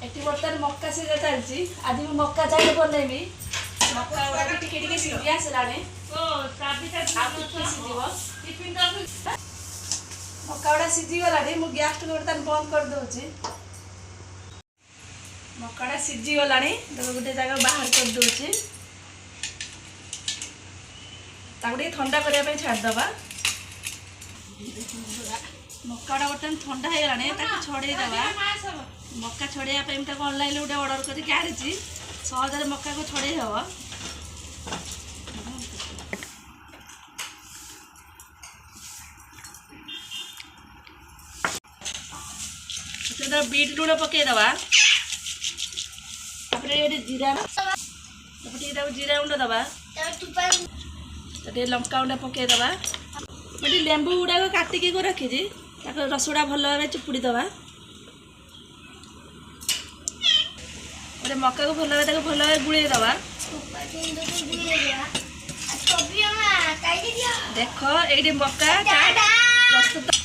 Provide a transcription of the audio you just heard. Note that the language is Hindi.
एटी बर्तमान मक्का सिझा चलती आज मैं मक्का चाय बनैबी मक्का गुड़ा भी टिके टिके सिझी आसलाने मक्का गुड़ा सिझी गलानी मु गैस टू बर्तमान बंद कर दूची मक्का सिझी गलानी गोटे जगह बाहर कर दूची ठंडा करने छाड़दबा मक्का बर्तमान ठंडा हो गलानी छड़े दबा मक्का छड़े ऑनलाइन गोटे ऑर्डर करके आनी सहजरे मक्का को छड़े हम बीट लुण पकईदबा जीरा जीरा गुंड दबा लंका गुंड पकईदबा मुझे लेंबू गुड़ाक काटिकी रखी रसगुड़ा भल भाव चिपुड़ी दबा मक्का को भल भाव गुड़े दबा देख ये मक्का प्रस्तुत।